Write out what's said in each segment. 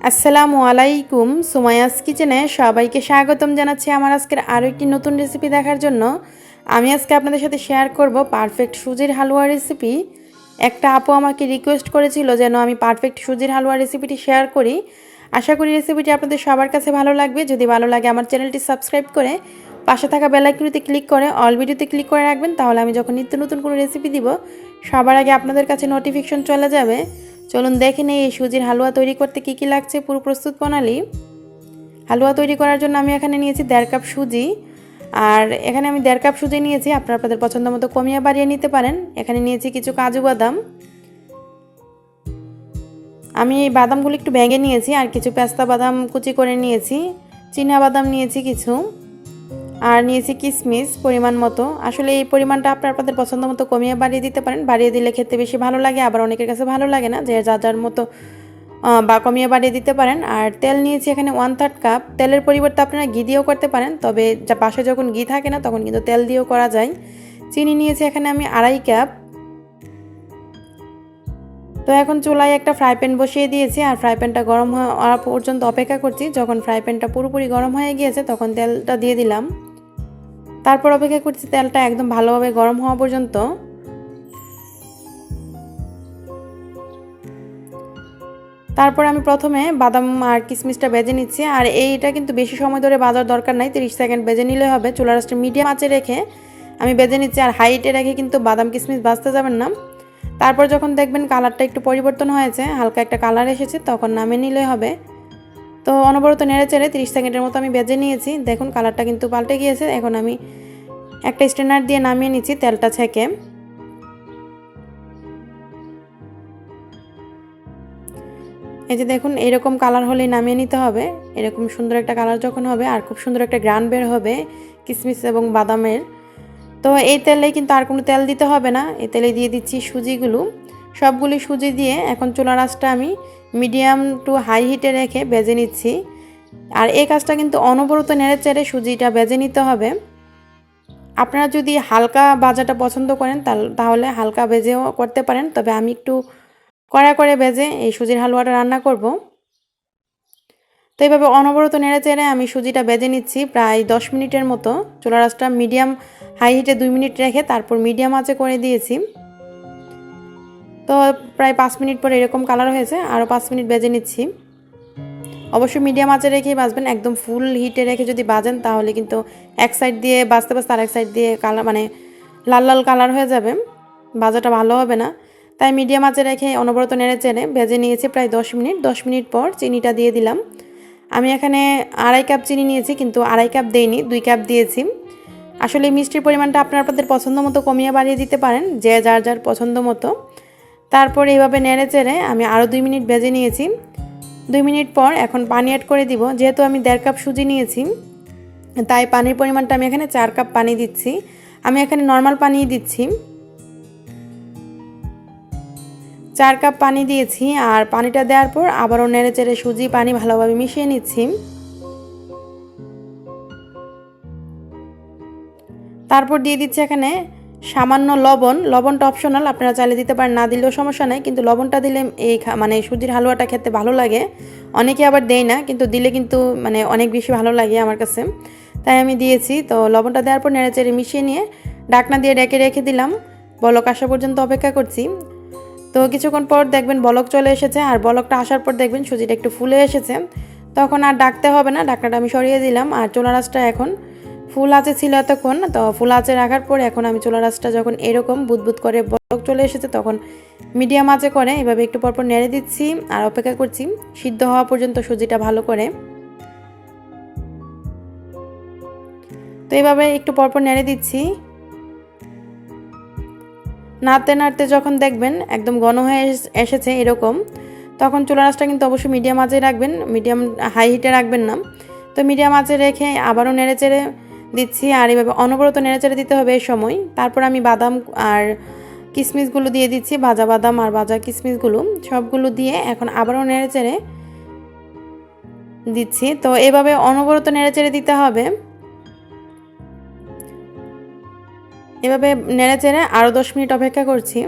আসসালামু আলাইকুম। সুমাইয়াস কিচেনে সবাইকে স্বাগতম জানাচ্ছি আমার আজকের আরও একটি নতুন রেসিপি দেখার জন্য। আমি আজকে আপনাদের সাথে শেয়ার করব পারফেক্ট সুজির হালুয়া রেসিপি। একটা আপু আমাকে রিকোয়েস্ট করেছিল যেন আমি পারফেক্ট সুজির হালুয়া রেসিপিটি শেয়ার করি। আশা করি রেসিপিটি আপনাদের সবার কাছে ভালো লাগবে। যদি ভালো লাগে আমার চ্যানেলটি সাবস্ক্রাইব করে পাশে থাকা বেল আইকনটিতে ক্লিক করে অল ভিডিওতে ক্লিক করে রাখবেন, তাহলে আমি যখন নিত্য নতুন কোনো রেসিপি দিব সবার আগে আপনাদের কাছে নোটিফিকেশন চলে যাবে। চলুন দেখে নেই এই সুজির হালুয়া তৈরি করতে কী কী লাগছে, পুরো প্রস্তুত প্রণালী। হালুয়া তৈরি করার জন্য আমি এখানে নিয়েছি 1.5 কাপ সুজি, আর এখানে আমি 1.5 কাপ সুজি নিয়েছি। আপনারা আপনাদের পছন্দ মতো কমিয়ে বাড়িয়ে নিতে পারেন। এখানে নিয়েছি কিছু কাজু বাদাম, আমি এই বাদামগুলো একটু ভেঙে নিয়েছি, আর কিছু পেস্তা বাদাম কুচি করে নিয়েছি, চীনা বাদাম নিয়েছি কিছু, আর নিয়েছি কিশমিশ পরিমাণ মতো। আসলে এই পরিমাণটা আপনাদের পছন্দ মতো কমিয়ে বাড়িয়ে দিতে পারেন। বাড়িয়ে দিলে খেতে বেশি ভালো লাগে, আবার অনেকের কাছে ভালো লাগে না, যে যার মতো বা কমিয়ে বাড়িয়ে দিতে পারেন। আর তেল নিয়েছি এখানে 1/3 কাপ। তেলের পরিবর্তে আপনারা ঘি দিয়েও করতে পারেন, তবে পাশে যখন ঘি থাকে না তখন কিন্তু তেল দিয়েও করা যায়। চিনি নিয়েছি এখানে আমি 2.5 কাপ। তো এখন চুলায় একটা ফ্রাই প্যান বসিয়ে দিয়েছি, আর ফ্রাই প্যানটা গরম হওয়া পর্যন্ত অপেক্ষা করছি। যখন ফ্রাই প্যানটা পুরোপুরি গরম হয়ে গিয়েছে তখন তেলটা দিয়ে দিলাম। তারপর অপেক্ষা করছি তেলটা একদম ভালোভাবে গরম হওয়া পর্যন্ত। তারপর আমি প্রথমে বাদাম আর কিশমিশটা ভেজে নিচ্ছি, আর এইটা কিন্তু বেশি সময় ধরে ভাজার দরকার নাই, 30 সেকেন্ড ভেজে নিলে হবে। চুলার আঁচটা মিডিয়াম আঁচে রেখে আমি ভেজে নিচ্ছি, আর হাইটে রেখে কিন্তু বাদাম কিশমিশ ভাজতে যাবেন না। তারপর যখন দেখবেন কালারটা একটু পরিবর্তন হয়েছে, হালকা একটা কালার এসেছে, তখন নামিয়ে নিলে হবে। তো অনবরত নেড়ে চেড়ে 30 সেকেন্ডের মতো আমি ভেজে নিয়েছি। দেখুন কালারটা কিন্তু পাল্টে গিয়েছে। এখন আমি একটা স্ট্রেনার দিয়ে নামিয়ে নিচ্ছি তেলটা ছেঁকে। এই যে দেখুন এরকম কালার হলেই নামিয়ে নিতে হবে। এরকম সুন্দর একটা কালার যখন হবে আর খুব সুন্দর একটা গ্রান বের হবে কিশমিশ এবং বাদামের, তো এই তেলেই কিন্তু আর কোনো তেল দিতে হবে না। এই তেলে দিয়ে দিচ্ছি সুজিগুলো, সবগুলি সুজি দিয়ে এখন চুলার আঁচটা আমি মিডিয়াম টু হাই হিটে রেখে ভেজে নিচ্ছি। আর এই কাজটা কিন্তু অনবরত নেড়ে চেড়ে সুজিটা ভেজে নিতে হবে। আপনারা যদি হালকা ভাজাটা পছন্দ করেন তাহলে হালকা ভেজেও করতে পারেন, তবে আমি একটু কড়া করে ভেজে এই সুজির হালুয়াটা রান্না করব। তো এইভাবে অনবরত নেড়ে চেড়ে আমি সুজিটা ভেজে নিচ্ছি প্রায় 10 মিনিটের মতো। চুলার আঁচটা মিডিয়াম হাই হিটে 2 মিনিট রেখে তারপর মিডিয়াম আঁচে করে দিয়েছি। তো প্রায় 5 মিনিট পরে এরকম কালার হয়েছে, আরও 5 মিনিট ভেজে নিচ্ছি। অবশ্যই মিডিয়াম আঁচে রেখেই ভাজবেন। একদম ফুল হিটে রেখে যদি ভাজেন তাহলে কিন্তু এক সাইড দিয়ে ভাজতে ভাজতে আর এক সাইড দিয়ে কালার মানে লাল লাল কালার হয়ে যাবে, ভাজাটা ভালো হবে না। তাই মিডিয়াম আঁচে রেখে অনবরত নেড়ে চেড়ে ভেজে নিয়েছি প্রায় 10 মিনিট। 10 মিনিট পর চিনিটা দিয়ে দিলাম। আমি এখানে 2.5 কাপ চিনি নিয়েছি, কিন্তু 2.5 কাপ দেইনি, 2 কাপ দিয়েছি। আসলে মিষ্টির পরিমাণটা আপনাদের পছন্দ মতো কমিয়ে বাড়িয়ে দিতে পারেন, যে যার পছন্দ মতো। তারপর এইভাবে নেড়ে চেড়ে আমি আরও 2 মিনিট ভেজে নিয়েছি। 2 মিনিট পর এখন পানি অ্যাড করে দিব। যেহেতু আমি 1.5 কাপ সুজি নিয়েছি, তাই পানির পরিমাণটা আমি এখানে 4 কাপ পানি দিচ্ছি। আমি এখানে নর্মাল পানিই দিচ্ছি। 4 কাপ পানি দিয়েছি, আর পানিটা দেওয়ার পর আবারও নেড়ে চেড়ে সুজি পানি ভালোভাবে মিশিয়ে নিচ্ছি। তারপর দিয়ে দিচ্ছি এখানে সামান্য লবণ। লবণটা অপশনাল, আপনারা চাইলে দিতে পারেন, না দিলেও সমস্যা নেই, কিন্তু লবণটা দিলে এই সুজির হালুয়াটা খেতে ভালো লাগে। অনেকে আবার দেয় না, কিন্তু দিলে কিন্তু অনেক বেশি ভালো লাগে আমার কাছে, তাই আমি দিয়েছি। তো লবণটা দেওয়ার পর নেড়ে চেড়ে মিশিয়ে নিয়ে ঢাকনা দিয়ে রেখে দিলাম। বলক আসা পর্যন্ত অপেক্ষা করছি। তো কিছুক্ষণ পর দেখবেন বলক চলে এসেছে, আর বলকটা আসার পর দেখবেন সুজিটা একটু ফুলে এসেছে। তখন আর ডাকতে হবে না, ঢাকনাটা আমি সরিয়ে দিলাম। আর চুলার আঁচটা এখন ফুল আঁচে ছিল এতক্ষণ, তো ফুল আঁচে রাখার পর এখন আমি চুলার আঁচটা যখন এরকম বুদবুদ করে বলক চলে এসেছে তখন মিডিয়াম আঁচে করে এভাবে একটু পরপর নেড়ে দিচ্ছি, আর অপেক্ষা করছি সিদ্ধ হওয়া পর্যন্ত সুজিটা ভালো করে। তো এইভাবে একটু পরপর নেড়ে দিচ্ছি। নাড়তে নাড়তে যখন দেখবেন একদম ঘন হয়ে এসেছে এরকম, তখন চুলার আঁচটা কিন্তু অবশ্যই মিডিয়াম আঁচে রাখবেন, মিডিয়াম হাই হিটে রাখবেন না। তো মিডিয়াম আঁচে রেখে আবারও নেড়ে চেড়ে দিচ্ছি, আর এইভাবে অনবরত নেড়ে চেড়ে দিতে হবে এই সময়। তারপর আমি বাদাম আর কিশমিশগুলো দিয়ে দিচ্ছি, ভাজা বাদাম আর ভাজা কিশমিশগুলো সবগুলো দিয়ে এখন আবারও নেড়ে চেড়ে দিচ্ছি। তো এভাবে অনবরত নেড়ে চেড়ে দিতে হবে। এভাবে নেড়ে চেড়ে আরও 10 মিনিট অপেক্ষা করছি।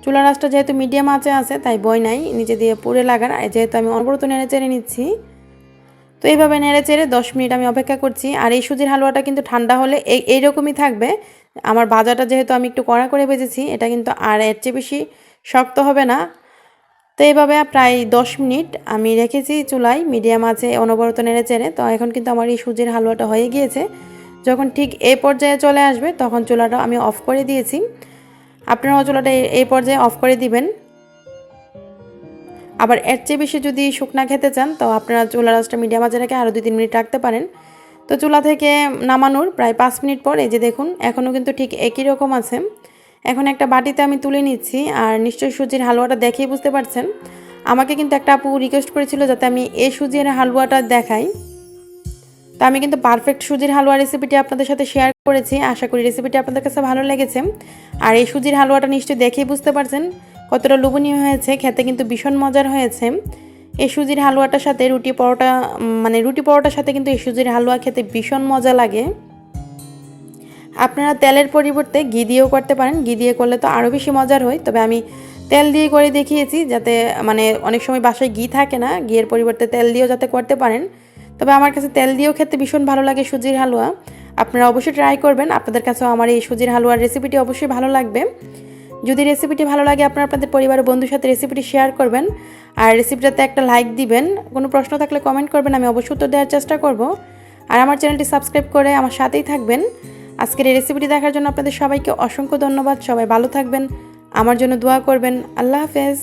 চুলার আঁচটা যেহেতু মিডিয়াম আঁচে আছে তাই বই নাই নিচে দিয়ে পুড়ে লাগার, যেহেতু আমি অনবরত নেড়ে চেড়ে নিচ্ছি। তো এইভাবে নেড়ে চেড়ে 10 মিনিট আমি অপেক্ষা করছি। আর এই সুজির হালুয়াটা কিন্তু ঠান্ডা হলে এইরকমই থাকবে। আমার ভাজাটা যেহেতু আমি একটু কড়া করে ভেজেছি, এটা কিন্তু আর এর চেয়ে বেশি শক্ত হবে না। তো এইভাবে প্রায় 10 মিনিট আমি রেখেছি চুলায় মিডিয়াম আছে অনবরত নেড়ে চেড়ে। তো এখন কিন্তু আমার এই সুজির হালুয়াটা হয়ে গিয়েছে। যখন ঠিক এই পর্যায়ে চলে আসবে তখন চুলাটা আমি অফ করে দিয়েছি। আপনারাও চুলাটা এই পর্যায়ে অফ করে দিবেন। আবার এর চেয়ে বেশি যদি শুকনা খেতে চান তো আপনারা চুলার আঁচটা মিডিয়াম আঁচে রেখে আরও 2-3 মিনিট রাখতে পারেন। তো চুলা থেকে নামানোর প্রায় 5 মিনিট পর এই যে দেখুন এখনও কিন্তু ঠিক একই রকম আছে। এখন একটা বাটিতে আমি তুলে নিচ্ছি। আর নিশ্চয়ই সুজির হালুয়াটা দেখেই বুঝতে পারছেন। আমাকে কিন্তু একটা আপু রিকোয়েস্ট করেছিল যাতে আমি এই সুজির হালুয়াটা দেখাই। তো আমি কিন্তু পারফেক্ট সুজির হালুয়া রেসিপিটি আপনাদের সাথে শেয়ার করেছি। আশা করি রেসিপিটি আপনাদের কাছে ভালো লেগেছে। আর এই সুজির হালুয়াটা নিশ্চয়ই দেখেই বুঝতে পারছেন কতটা লোভনীয় হয়েছে, খেতে কিন্তু ভীষণ মজার হয়েছে। এই সুজির হালুয়াটার সাথে রুটি পরোটার সাথে কিন্তু এই সুজির হালুয়া খেতে ভীষণ মজা লাগে। আপনারা তেলের পরিবর্তে ঘি দিয়েও করতে পারেন, ঘি দিয়ে করলে তো আরও বেশি মজার হয়। তবে আমি তেল দিয়ে করে দেখিয়েছি, যাতে অনেক সময় বাসায় ঘি থাকে না, ঘিয়ের পরিবর্তে তেল দিয়েও যাতে করতে পারেন। তবে আমার কাছে তেল দিয়েও খেতে ভীষণ ভালো লাগে সুজির হালুয়া। আপনারা অবশ্যই ট্রাই করবেন। আপনাদের কাছেও আমার এই সুজির হালুয়ার রেসিপিটি অবশ্যই ভালো লাগবে। যদি রেসিপিটি ভালো লাগে আপনারা আপনাদের পরিবার ও বন্ধুর সাথে রেসিপিটি শেয়ার করবেন। আর রেসিপিটাতে একটা লাইক দিবেন। কোনো প্রশ্ন থাকলে কমেন্ট করবেন, আমি অবশ্যই উত্তর দেওয়ার চেষ্টা করব। আর আমার চ্যানেলটি সাবস্ক্রাইব করে আমার সাথেই থাকবেন। আজকের এই রেসিপিটি দেখার জন্য আপনাদের সবাইকে অসংখ্য ধন্যবাদ। সবাই ভালো থাকবেন, আমার জন্য দোয়া করবেন। আল্লাহ হাফেজ।